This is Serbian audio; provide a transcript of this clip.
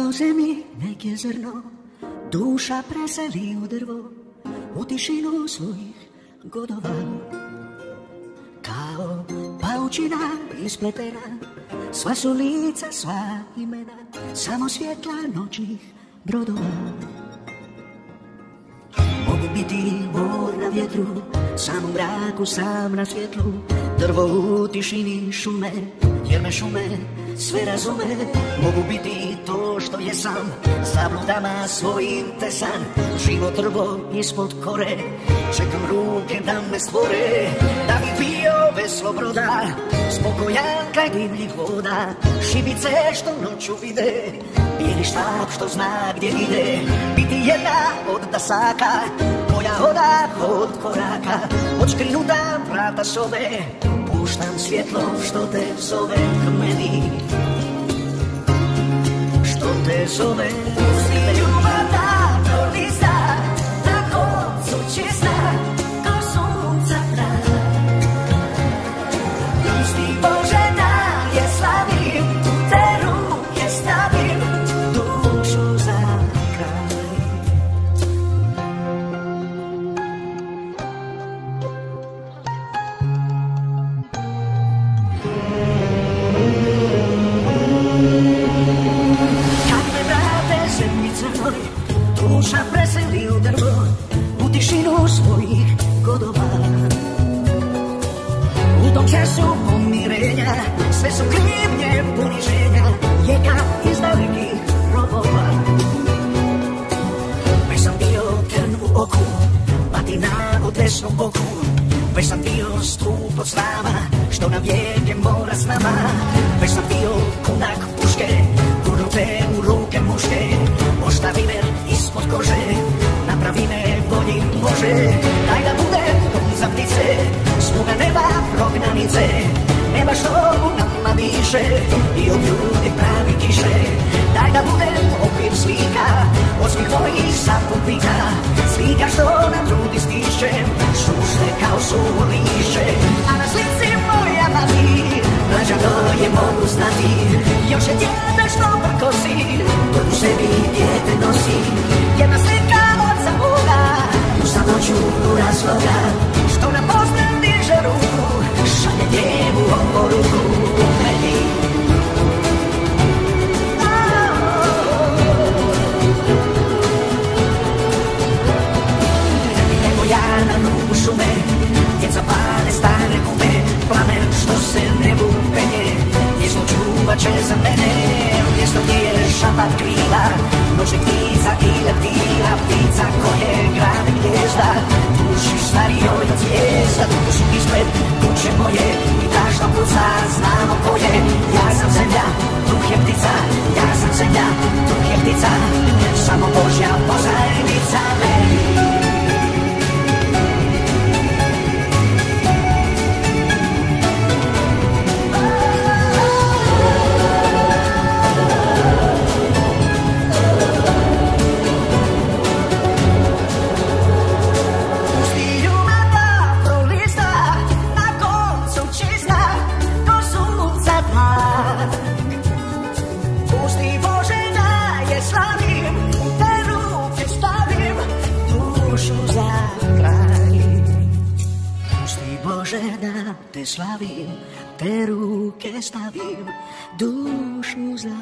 do zemi nekie zrno, duša preselí u drvo, u tišinu svojich godoval. Kao paučina ispletená, sva sú líca, svá imena, samo svietla nočných brodová. Mogu biti bor na vjetru, sam u mraku, sam na svjetlu, drvo u tišini šume, jer me šume sve razume. Mogu biti to što jesam, zabludama svojim te san, život drvo ispod kore, čekam ruke da me stvore, da bi bio veslo broda, spokojan kraj divljih voda, šibice što noću vide, bijeli štap što zna gdje ide, biti jedna od dasaka, moja odah od koraka, odškrinuta vrata sobe, puštam svjetlo što te zove k meni, što te zove. Pusti ljubav da prolista, na koncu čista, ko sunca trak. Pusti Bože da je slavim, te ruke stavim, dušu za kraj. Duša preseli u drvo, u tišinu svojih godova. U tom času pomirenja, sve su krivnje poniženja, jeka iz dalekih rovova. Već sam bio trn u oku, batina u desnom boku, već sam bio stup od slava, što na vijeke mora s nama. Već sam bio kunak puške, gurnute u ruke muške, oštavi me ispod kože, napravi me boljim Bože. Daj da budem dom za ptice, sluga neba prognanice, nema što u nama diše i od ljudi pravi kiše. Daj da budem okvir slika, od svih mojih saputnika, slika što na grudi stišem, šušte kao suvo lišće. A na slici moja mati, mlađa doje mogu znati, još je djete što prkosi, to u sebi djete nosi. Jedna slika oca moga, u samoću u razloga, što na pozdrav diže ruku, šalje njemu oporuku meni. Evo ja na ruku šume, djeca pale stare gume, plamen što se nebu penje, njezno čuvat će za mene, mjesto gdje je šapat krila, nože ptica i leptira, ptica koje grade gnjezda, duši starijoj od zvijezda, dušu ispred kuće moje, i tašno puca, znamo ko je. Ja sam zemlja, duh je ptica, ja sam zemlja, duh je ptica, samo Božja pozajmica meni. Te slavim, te ruke stavim, dušu za